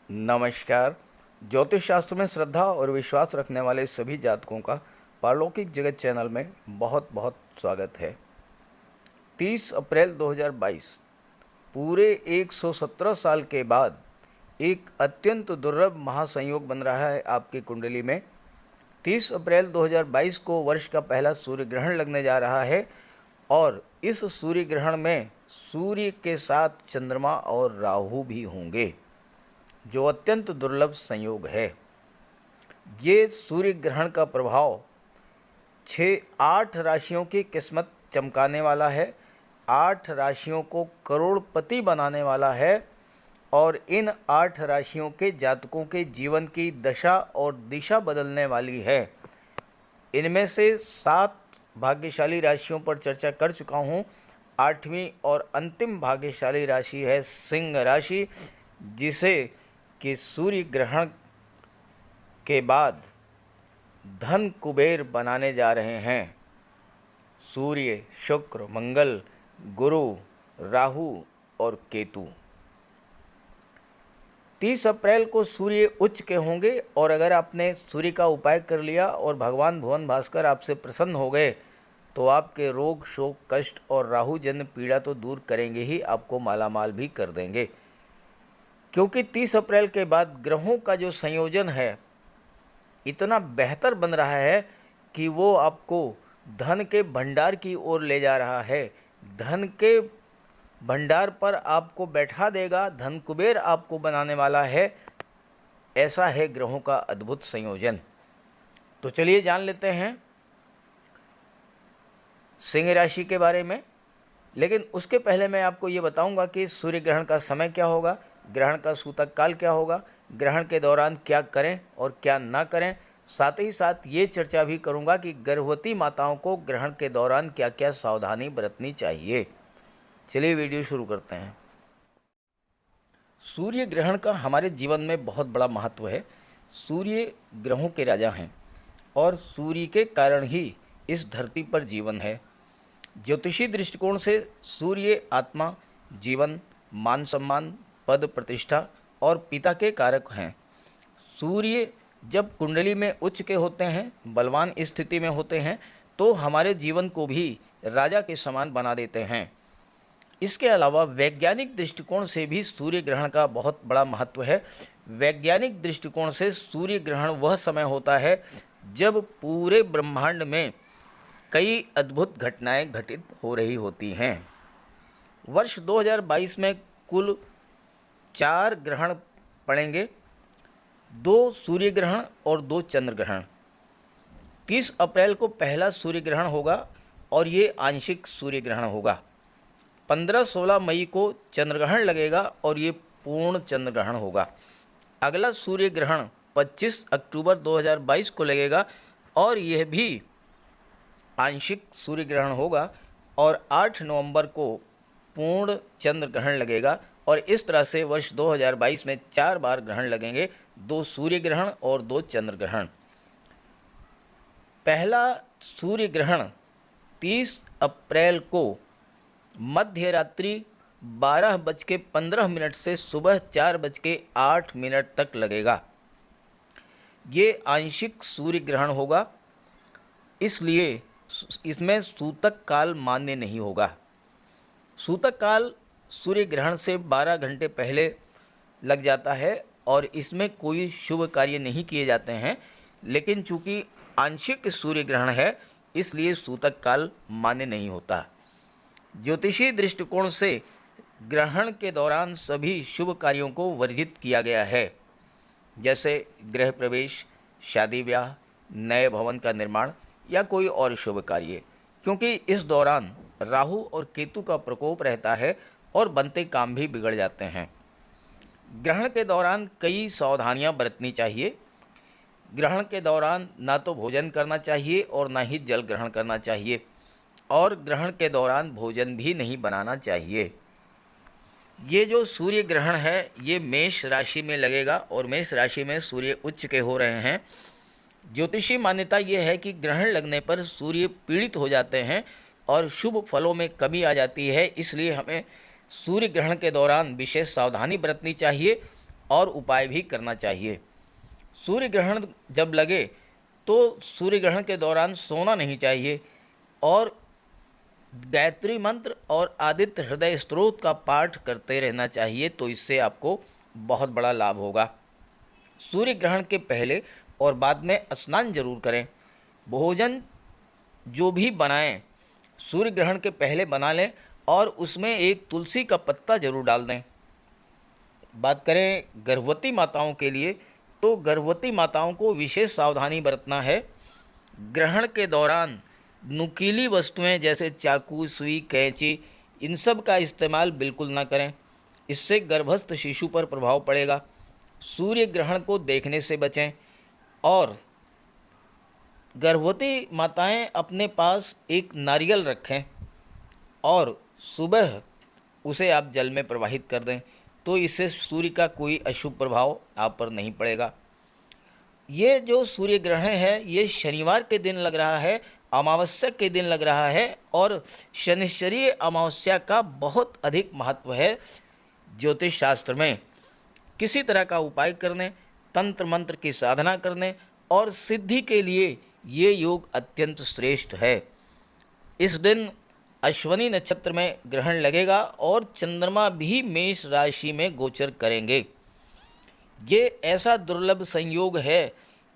नमस्कार। ज्योतिष शास्त्र में श्रद्धा और विश्वास रखने वाले सभी जातकों का पारलौकिक जगत चैनल में बहुत बहुत स्वागत है। 30 अप्रैल 2022 पूरे 117 साल के बाद एक अत्यंत दुर्लभ महासंयोग बन रहा है आपकी कुंडली में। 30 अप्रैल 2022 को वर्ष का पहला सूर्य ग्रहण लगने जा रहा है और इस सूर्य ग्रहण में सूर्य के साथ चंद्रमा और राहु भी होंगे, जो अत्यंत दुर्लभ संयोग है। ये सूर्य ग्रहण का प्रभाव 6-8 राशियों की किस्मत चमकाने वाला है, 8 राशियों को करोड़पति बनाने वाला है और इन 8 राशियों के जातकों के जीवन की दशा और दिशा बदलने वाली है। इनमें से 7 भाग्यशाली राशियों पर चर्चा कर चुका हूँ। 8वीं और अंतिम भाग्यशाली राशि है सिंह राशि, जिसे कि सूर्य ग्रहण के बाद धन कुबेर बनाने जा रहे हैं। सूर्य, शुक्र, मंगल, गुरु, राहु और केतु। 30 अप्रैल को सूर्य उच्च के होंगे और अगर आपने सूर्य का उपाय कर लिया और भगवान भुवन भास्कर आपसे प्रसन्न हो गए तो आपके रोग, शोक, कष्ट और राहु जन्य पीड़ा तो दूर करेंगे ही, आपको मालामाल भी कर देंगे। क्योंकि 30 अप्रैल के बाद ग्रहों का जो संयोजन है इतना बेहतर बन रहा है कि वो आपको धन के भंडार की ओर ले जा रहा है। धन के भंडार पर आपको बैठा देगा, धन कुबेर आपको बनाने वाला है। ऐसा है ग्रहों का अद्भुत संयोजन। तो चलिए जान लेते हैं सिंह राशि के बारे में। लेकिन उसके पहले मैं आपको ये बताऊंगा कि सूर्य ग्रहण का समय क्या होगा, ग्रहण का सूतक काल क्या होगा, ग्रहण के दौरान क्या करें और क्या ना करें। साथ ही साथ ये चर्चा भी करूंगा कि गर्भवती माताओं को ग्रहण के दौरान क्या क्या सावधानी बरतनी चाहिए। चलिए वीडियो शुरू करते हैं। सूर्य ग्रहण का हमारे जीवन में बहुत बड़ा महत्व है। सूर्य ग्रहों के राजा हैं और सूर्य के कारण ही इस धरती पर जीवन है। ज्योतिषी दृष्टिकोण से सूर्य आत्मा, जीवन, मान सम्मान, पद प्रतिष्ठा और पिता के कारक हैं। सूर्य जब कुंडली में उच्च के होते हैं, बलवान स्थिति में होते हैं, तो हमारे जीवन को भी राजा के समान बना देते हैं। इसके अलावा वैज्ञानिक दृष्टिकोण से भी सूर्य ग्रहण का बहुत बड़ा महत्व है। वैज्ञानिक दृष्टिकोण से सूर्य ग्रहण वह समय होता है जब पूरे ब्रह्मांड में कई अद्भुत घटनाएं घटित हो रही होती हैं। वर्ष 2022 में कुल 4 ग्रहण पड़ेंगे, 2 सूर्य ग्रहण और 2 चंद्र ग्रहण। 30 अप्रैल को पहला सूर्य ग्रहण होगा और ये आंशिक सूर्य ग्रहण होगा। 15-16 मई को चंद्र ग्रहण लगेगा और ये पूर्ण चंद्र ग्रहण होगा। अगला सूर्य ग्रहण 25 अक्टूबर 2022 को लगेगा और यह भी आंशिक सूर्य ग्रहण होगा और 8 नवंबर को पूर्ण चंद्र ग्रहण लगेगा। और इस तरह से वर्ष 2022 में 4 बार ग्रहण लगेंगे, 2 सूर्य ग्रहण और 2 चंद्र ग्रहण। पहला सूर्य ग्रहण 30 अप्रैल को मध्य रात्रि 12:15 से सुबह 4:08 तक लगेगा। ये आंशिक सूर्य ग्रहण होगा, इसलिए इसमें सूतक काल मान्य नहीं होगा। सूतक काल सूर्य ग्रहण से 12 घंटे पहले लग जाता है और इसमें कोई शुभ कार्य नहीं किए जाते हैं। लेकिन चूंकि आंशिक सूर्य ग्रहण है इसलिए सूतक काल मान्य नहीं होता। ज्योतिषीय दृष्टिकोण से ग्रहण के दौरान सभी शुभ कार्यों को वर्जित किया गया है, जैसे गृह प्रवेश, शादी ब्याह, नए भवन का निर्माण या कोई और शुभ कार्य, क्योंकि इस दौरान राहु और केतु का प्रकोप रहता है और बनते काम भी बिगड़ जाते हैं। ग्रहण के दौरान कई सावधानियां बरतनी चाहिए। ग्रहण के दौरान ना तो भोजन करना चाहिए और ना ही जल ग्रहण करना चाहिए और ग्रहण के दौरान भोजन भी नहीं बनाना चाहिए। ये जो सूर्य ग्रहण है ये मेष राशि में लगेगा और मेष राशि में सूर्य उच्च के हो रहे हैं। ज्योतिषी मान्यता ये है कि ग्रहण लगने पर सूर्य पीड़ित हो जाते हैं और शुभ फलों में कमी आ जाती है, इसलिए हमें सूर्य ग्रहण के दौरान विशेष सावधानी बरतनी चाहिए और उपाय भी करना चाहिए। सूर्य ग्रहण जब लगे तो सूर्य ग्रहण के दौरान सोना नहीं चाहिए और गायत्री मंत्र और आदित्य हृदय स्तोत्र का पाठ करते रहना चाहिए, तो इससे आपको बहुत बड़ा लाभ होगा। सूर्य ग्रहण के पहले और बाद में स्नान जरूर करें। भोजन जो भी बनाएं सूर्य ग्रहण के पहले बना लें और उसमें एक तुलसी का पत्ता जरूर डाल दें। बात करें गर्भवती माताओं के लिए, तो गर्भवती माताओं को विशेष सावधानी बरतना है। ग्रहण के दौरान नुकीली वस्तुएं जैसे चाकू, सुई, कैंची, इन सब का इस्तेमाल बिल्कुल ना करें, इससे गर्भस्थ शिशु पर प्रभाव पड़ेगा। सूर्य ग्रहण को देखने से बचें और गर्भवती माताएं अपने पास एक नारियल रखें और सुबह उसे आप जल में प्रवाहित कर दें, तो इससे सूर्य का कोई अशुभ प्रभाव आप पर नहीं पड़ेगा। ये जो सूर्य ग्रहण है ये शनिवार के दिन लग रहा है, अमावस्या के दिन लग रहा है और शनिश्चरीय अमावस्या का बहुत अधिक महत्व है ज्योतिष शास्त्र में। किसी तरह का उपाय करने, तंत्र मंत्र की साधना करने और सिद्धि के लिए ये योग अत्यंत श्रेष्ठ है। इस दिन अश्वनी नक्षत्र में ग्रहण लगेगा और चंद्रमा भी मेष राशि में गोचर करेंगे। ये ऐसा दुर्लभ संयोग है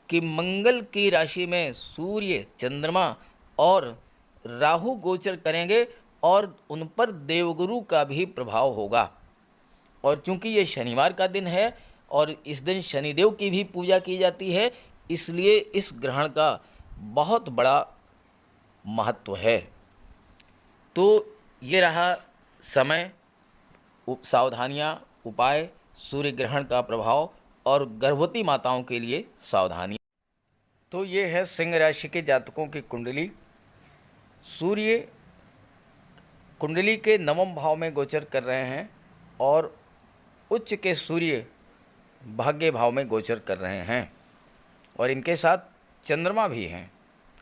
कि मंगल की राशि में सूर्य, चंद्रमा और राहु गोचर करेंगे और उन पर देवगुरु का भी प्रभाव होगा। और चूंकि ये शनिवार का दिन है और इस दिन शनिदेव की भी पूजा की जाती है, इसलिए इस ग्रहण का बहुत बड़ा महत्व है। तो ये रहा समय, सावधानियाँ, उपाय, सूर्य ग्रहण का प्रभाव और गर्भवती माताओं के लिए सावधानी। तो ये है सिंह राशि के जातकों की कुंडली। सूर्य कुंडली के नवम भाव में गोचर कर रहे हैं और उच्च के सूर्य भाग्य भाव में गोचर कर रहे हैं और इनके साथ चंद्रमा भी हैं,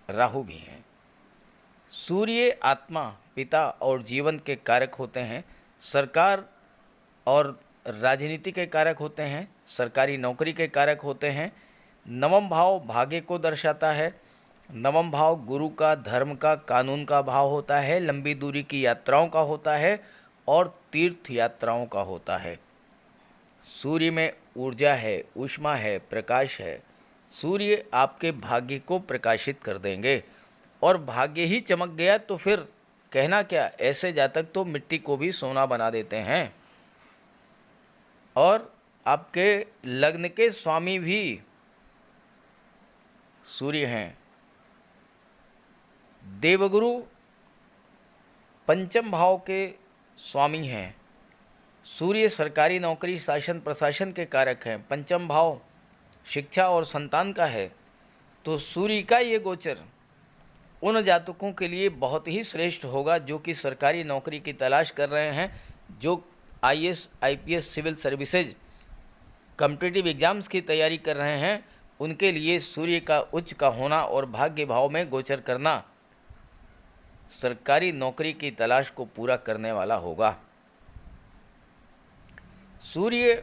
राहु भी हैं। सूर्य आत्मा, पिता और जीवन के कारक होते हैं, सरकार और राजनीति के कारक होते हैं, सरकारी नौकरी के कारक होते हैं। नवम भाव भाग्य को दर्शाता है। नवम भाव गुरु का, धर्म का, कानून का भाव होता है, लंबी दूरी की यात्राओं का होता है और तीर्थ यात्राओं का होता है। सूर्य में ऊर्जा है, ऊष्मा है, प्रकाश है। सूर्य आपके भाग्य को प्रकाशित कर देंगे और भाग्य ही चमक गया तो फिर कहना क्या, ऐसे जातक तो मिट्टी को भी सोना बना देते हैं। और आपके लग्न के स्वामी भी सूर्य हैं। देवगुरु पंचम भाव के स्वामी हैं। सूर्य सरकारी नौकरी, शासन प्रशासन के कारक हैं। पंचम भाव शिक्षा और संतान का है। तो सूर्य का ये गोचर उन जातकों के लिए बहुत ही श्रेष्ठ होगा जो कि सरकारी नौकरी की तलाश कर रहे हैं, जो IAS, IPS, civil services, competitive exams की तैयारी कर रहे हैं। उनके लिए सूर्य का उच्च का होना और भाग्य भाव में गोचर करना सरकारी नौकरी की तलाश को पूरा करने वाला होगा। सूर्य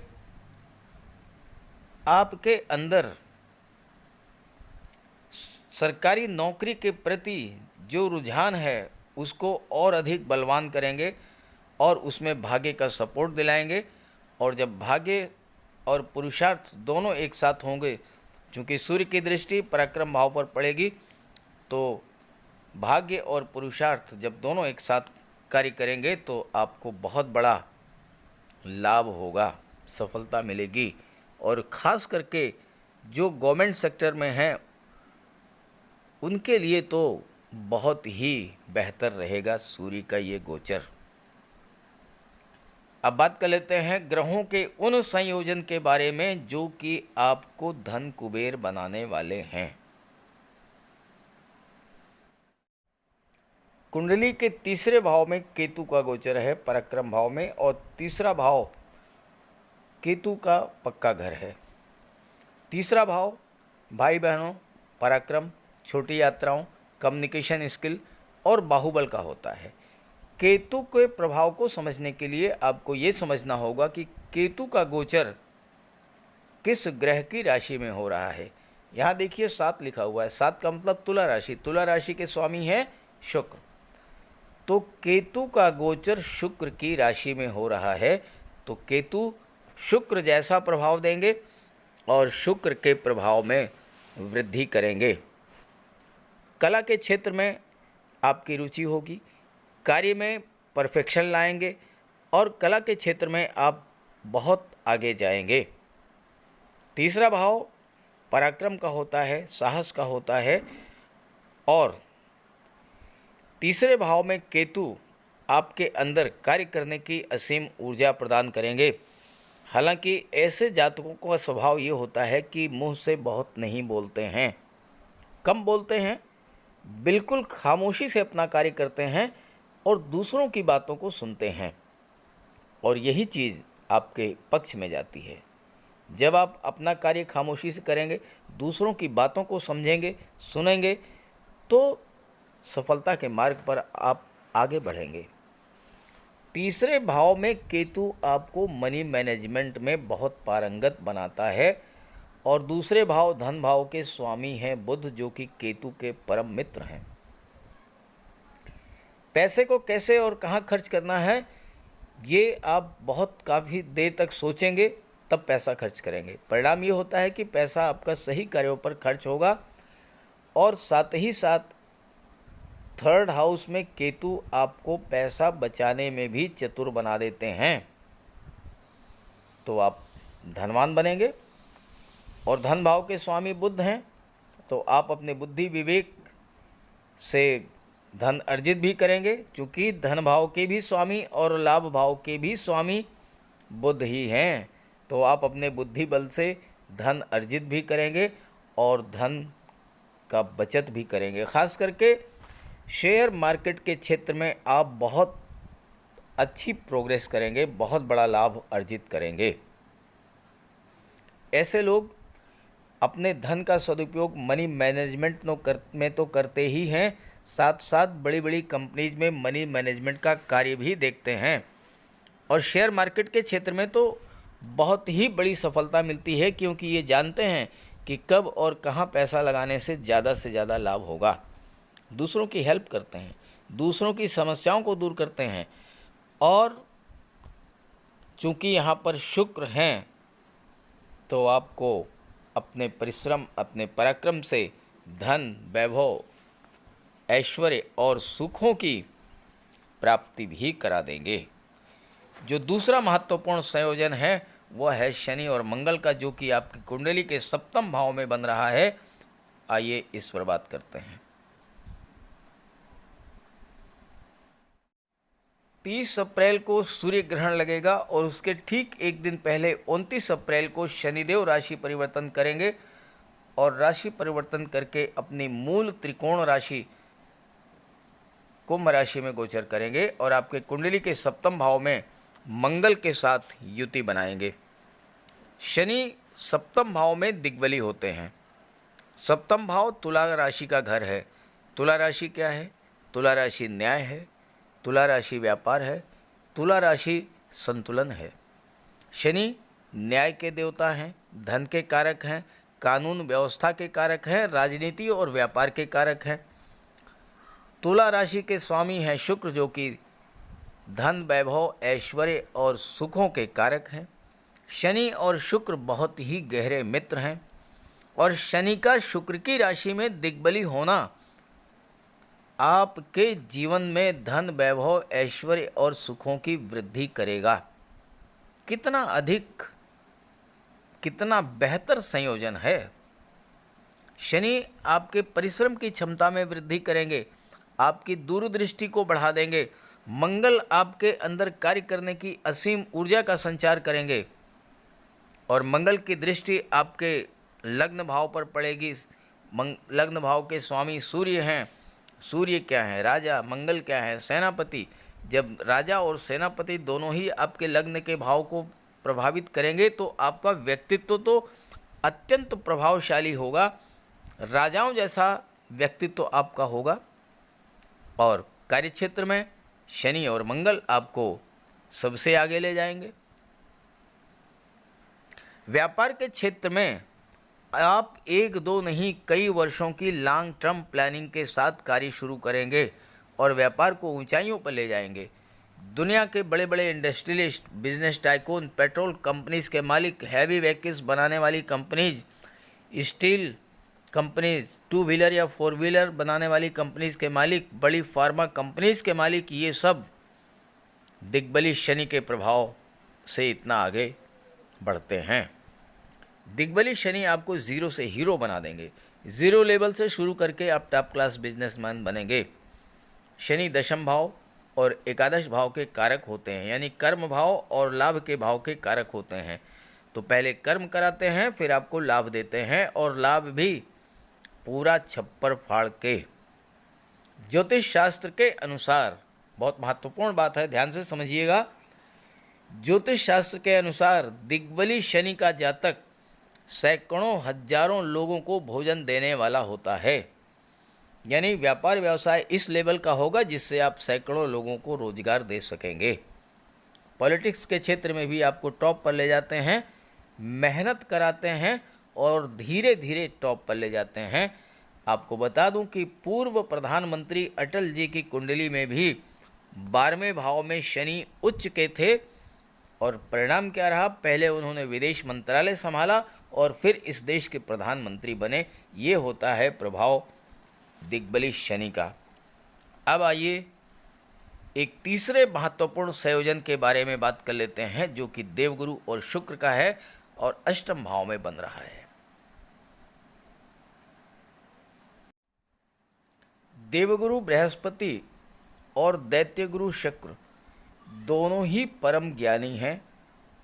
आपके अंदर सरकारी नौकरी के प्रति जो रुझान है उसको और अधिक बलवान करेंगे और उसमें भाग्य का सपोर्ट दिलाएंगे। और जब भाग्य और पुरुषार्थ दोनों एक साथ होंगे, चूँकि सूर्य की दृष्टि पराक्रम भाव पर पड़ेगी, तो भाग्य और पुरुषार्थ जब दोनों एक साथ कार्य करेंगे तो आपको बहुत बड़ा लाभ होगा, सफलता मिलेगी। और ख़ास करके जो गवर्नमेंट सेक्टर में हैं उनके लिए तो बहुत ही बेहतर रहेगा सूर्य का ये गोचर। अब बात कर लेते हैं ग्रहों के उन संयोजन के बारे में जो कि आपको धन कुबेर बनाने वाले हैं। कुंडली के तीसरे भाव में केतु का गोचर है, पराक्रम भाव में, और तीसरा भाव केतु का पक्का घर है। तीसरा भाव भाई बहनों, पराक्रम, छोटी यात्राओं, कम्युनिकेशन स्किल और बाहुबल का होता है। केतु के प्रभाव को समझने के लिए आपको ये समझना होगा कि केतु का गोचर किस ग्रह की राशि में हो रहा है। यहाँ देखिए 7 लिखा हुआ है, 7 का मतलब तुला राशि, तुला राशि के स्वामी हैं शुक्र। तो केतु का गोचर शुक्र की राशि में हो रहा है, तो केतु शुक्र जैसा प्रभाव देंगे और शुक्र के प्रभाव में वृद्धि करेंगे। कला के क्षेत्र में आपकी रुचि होगी, कार्य में परफेक्शन लाएंगे और कला के क्षेत्र में आप बहुत आगे जाएंगे। तीसरा भाव पराक्रम का होता है, साहस का होता है और तीसरे भाव में केतु आपके अंदर कार्य करने की असीम ऊर्जा प्रदान करेंगे। हालांकि ऐसे जातकों का स्वभाव ये होता है कि मुंह से बहुत नहीं बोलते हैं, कम बोलते हैं, बिल्कुल खामोशी से अपना कार्य करते हैं और दूसरों की बातों को सुनते हैं, और यही चीज़ आपके पक्ष में जाती है। जब आप अपना कार्य खामोशी से करेंगे, दूसरों की बातों को समझेंगे, सुनेंगे, तो सफलता के मार्ग पर आप आगे बढ़ेंगे। तीसरे भाव में केतु आपको मनी मैनेजमेंट में बहुत पारंगत बनाता है और दूसरे भाव धन भाव के स्वामी हैं बुध, जो कि केतु के परम मित्र हैं। पैसे को कैसे और कहाँ खर्च करना है, ये आप काफ़ी देर तक सोचेंगे तब पैसा खर्च करेंगे। परिणाम ये होता है कि पैसा आपका सही कार्यों पर खर्च होगा और साथ ही साथ थर्ड हाउस में केतु आपको पैसा बचाने में भी चतुर बना देते हैं, तो आप धनवान बनेंगे। और धन भाव के स्वामी बुध हैं, तो आप अपने बुद्धि विवेक से धन अर्जित भी करेंगे, क्योंकि धन भाव के भी स्वामी और लाभ भाव के भी स्वामी बुध ही हैं। तो आप अपने बुद्धि बल से धन अर्जित भी करेंगे और धन का बचत भी करेंगे। खास करके शेयर मार्केट के क्षेत्र में आप बहुत अच्छी प्रोग्रेस करेंगे, बहुत बड़ा लाभ अर्जित करेंगे। ऐसे लोग अपने धन का सदुपयोग मनी मैनेजमेंट में तो करते ही हैं, साथ साथ बड़ी बड़ी कंपनीज में मनी मैनेजमेंट का कार्य भी देखते हैं। और शेयर मार्केट के क्षेत्र में तो बहुत ही बड़ी सफलता मिलती है, क्योंकि ये जानते हैं कि कब और कहाँ पैसा लगाने से ज़्यादा लाभ होगा। दूसरों की हेल्प करते हैं, दूसरों की समस्याओं को दूर करते हैं, और चूँकि यहाँ पर शुक्र हैं, तो आपको अपने परिश्रम, अपने पराक्रम से धन, वैभव, ऐश्वर्य और सुखों की प्राप्ति भी करा देंगे। जो दूसरा महत्वपूर्ण संयोजन है वह है शनि और मंगल का, जो कि आपकी कुंडली के सप्तम भाव में बन रहा है। आइए इस पर बात करते हैं। 30 अप्रैल को सूर्य ग्रहण लगेगा और उसके ठीक एक दिन पहले 29 अप्रैल को शनिदेव राशि परिवर्तन करेंगे और राशि परिवर्तन करके अपनी मूल त्रिकोण राशि कुंभ राशि में गोचर करेंगे और आपके कुंडली के सप्तम भाव में मंगल के साथ युति बनाएंगे। शनि सप्तम भाव में दिग्बली होते हैं। सप्तम भाव तुला राशि का घर है। तुला राशि क्या है? तुला राशि न्याय है, तुला राशि व्यापार है, तुला राशि संतुलन है। शनि न्याय के देवता हैं, धन के कारक हैं, कानून व्यवस्था के कारक हैं, राजनीति और व्यापार के कारक हैं। तुला राशि के स्वामी हैं शुक्र, जो कि धन, वैभव, ऐश्वर्य और सुखों के कारक हैं। शनि और शुक्र बहुत ही गहरे मित्र हैं और शनि का शुक्र की राशि में दिग्बली होना आपके जीवन में धन, वैभव, ऐश्वर्य और सुखों की वृद्धि करेगा। कितना अधिक, कितना बेहतर संयोजन है। शनि आपके परिश्रम की क्षमता में वृद्धि करेंगे, आपकी दूरदृष्टि को बढ़ा देंगे। मंगल आपके अंदर कार्य करने की असीम ऊर्जा का संचार करेंगे और मंगल की दृष्टि आपके लग्न भाव पर पड़ेगी। लग्न भाव के स्वामी सूर्य हैं। सूर्य क्या है? राजा। मंगल क्या है? सेनापति। जब राजा और सेनापति दोनों ही आपके लग्न के भाव को प्रभावित करेंगे तो आपका व्यक्तित्व तो अत्यंत प्रभावशाली होगा, राजाओं जैसा व्यक्तित्व आपका होगा। और कार्यक्षेत्र में शनि और मंगल आपको सबसे आगे ले जाएंगे। व्यापार के क्षेत्र में आप एक दो नहीं कई वर्षों की लॉन्ग टर्म प्लानिंग के साथ कार्य शुरू करेंगे और व्यापार को ऊंचाइयों पर ले जाएंगे। दुनिया के बड़े बड़े industrialist, business tycoon, petrol companies के मालिक, हैवी व्हीकल्स बनाने वाली companies, steel companies, two wheeler या फोर व्हीलर बनाने वाली कंपनीज के मालिक, बड़ी फार्मा कंपनीज के मालिक, ये सब दिग्बली शनि के प्रभाव से इतना आगे बढ़ते हैं। दिग्बली शनि आपको ज़ीरो से हीरो बना देंगे। ज़ीरो लेवल से शुरू करके आप टॉप क्लास बिजनेसमैन बनेंगे। शनि दशम भाव और एकादश भाव के कारक होते हैं, यानी कर्म भाव और लाभ के भाव के कारक होते हैं। तो पहले कर्म कराते हैं, फिर आपको लाभ देते हैं, और लाभ भी पूरा छप्पर फाड़ के। ज्योतिष शास्त्र के अनुसार, बहुत महत्वपूर्ण बात है, ध्यान से समझिएगा। ज्योतिष शास्त्र के अनुसार दिग्बली शनि का जातक सैकड़ों हजारों लोगों को भोजन देने वाला होता है। यानी व्यापार व्यवसाय इस लेवल का होगा जिससे आप सैकड़ों लोगों को रोजगार दे सकेंगे। पॉलिटिक्स के क्षेत्र में भी आपको टॉप पर ले जाते हैं, मेहनत कराते हैं और धीरे धीरे टॉप पर ले जाते हैं। आपको बता दूं कि पूर्व प्रधानमंत्री अटल जी की कुंडली में भी 12वें भाव में शनि उच्च के थे, और परिणाम क्या रहा? पहले उन्होंने विदेश मंत्रालय संभाला और फिर इस देश के प्रधानमंत्री बने। ये होता है प्रभाव दिग्बली शनि का। अब आइए एक तीसरे महत्वपूर्ण संयोजन के बारे में बात कर लेते हैं, जो कि देवगुरु और शुक्र का है और अष्टम भाव में बन रहा है। देवगुरु बृहस्पति और दैत्यगुरु शुक्र दोनों ही परम ज्ञानी हैं,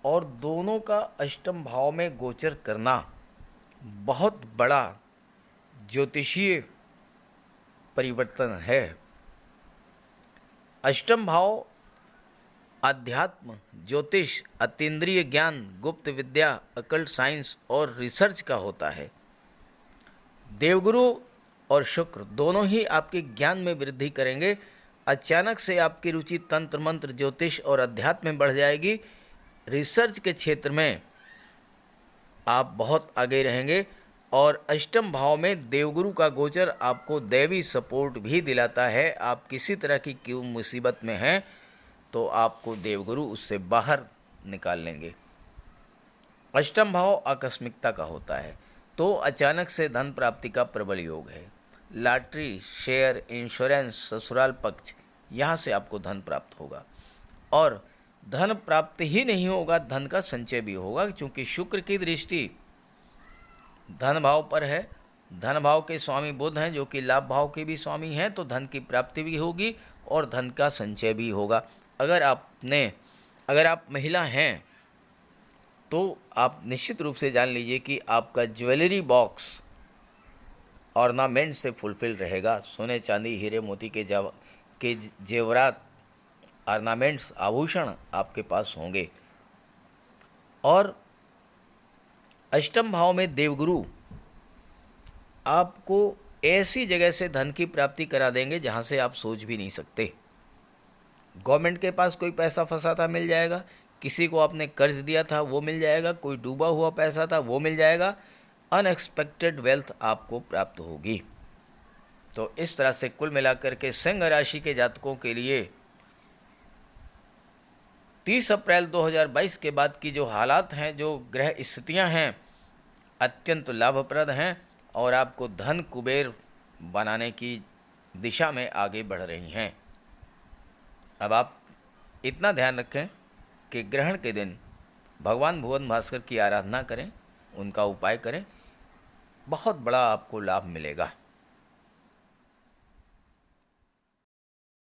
और दोनों का अष्टम भाव में गोचर करना बहुत बड़ा ज्योतिषीय परिवर्तन है। अष्टम भाव अध्यात्म, ज्योतिष, अतीन्द्रिय ज्ञान, गुप्त विद्या, अकल्ट साइंस और रिसर्च का होता है। देवगुरु और शुक्र दोनों ही आपके ज्ञान में वृद्धि करेंगे। अचानक से आपकी रुचि तंत्र मंत्र, ज्योतिष और अध्यात्म में बढ़ जाएगी। रिसर्च के क्षेत्र में आप बहुत आगे रहेंगे, और अष्टम भाव में देवगुरु का गोचर आपको दैवी सपोर्ट भी दिलाता है। आप किसी तरह की क्यों मुसीबत में हैं तो आपको देवगुरु उससे बाहर निकाल लेंगे। अष्टम भाव आकस्मिकता का होता है, तो अचानक से धन प्राप्ति का प्रबल योग है। लॉटरी, शेयर, इंश्योरेंस, ससुराल पक्ष, यहाँ से आपको धन प्राप्त होगा। और धन प्राप्त ही नहीं होगा, धन का संचय भी होगा, क्योंकि शुक्र की दृष्टि धन भाव पर है। धन भाव के स्वामी बुध हैं, जो कि लाभ भाव के भी स्वामी हैं, तो धन की प्राप्ति भी होगी और धन का संचय भी होगा। अगर आप महिला हैं तो आप निश्चित रूप से जान लीजिए कि आपका ज्वेलरी बॉक्स ऑर्नामेंट से फुलफिल रहेगा। सोने, चांदी, हीरे, मोती के जेवरात, ऑर्नामेंट्स, आभूषण आपके पास होंगे। और अष्टम भाव में देवगुरु आपको ऐसी जगह से धन की प्राप्ति करा देंगे जहां से आप सोच भी नहीं सकते। गवर्नमेंट के पास कोई पैसा फंसा था, मिल जाएगा। किसी को आपने कर्ज दिया था, वो मिल जाएगा। कोई डूबा हुआ पैसा था, वो मिल जाएगा। अनएक्सपेक्टेड वेल्थ आपको प्राप्त होगी। तो इस तरह से कुल मिलाकर के सिंह राशि के जातकों के लिए 30 अप्रैल 2022 के बाद की जो हालात हैं, जो ग्रह स्थितियां हैं, अत्यंत लाभप्रद हैं और आपको धन कुबेर बनाने की दिशा में आगे बढ़ रही हैं। अब आप इतना ध्यान रखें कि ग्रहण के दिन भगवान भुवन भास्कर की आराधना करें, उनका उपाय करें, बहुत बड़ा आपको लाभ मिलेगा।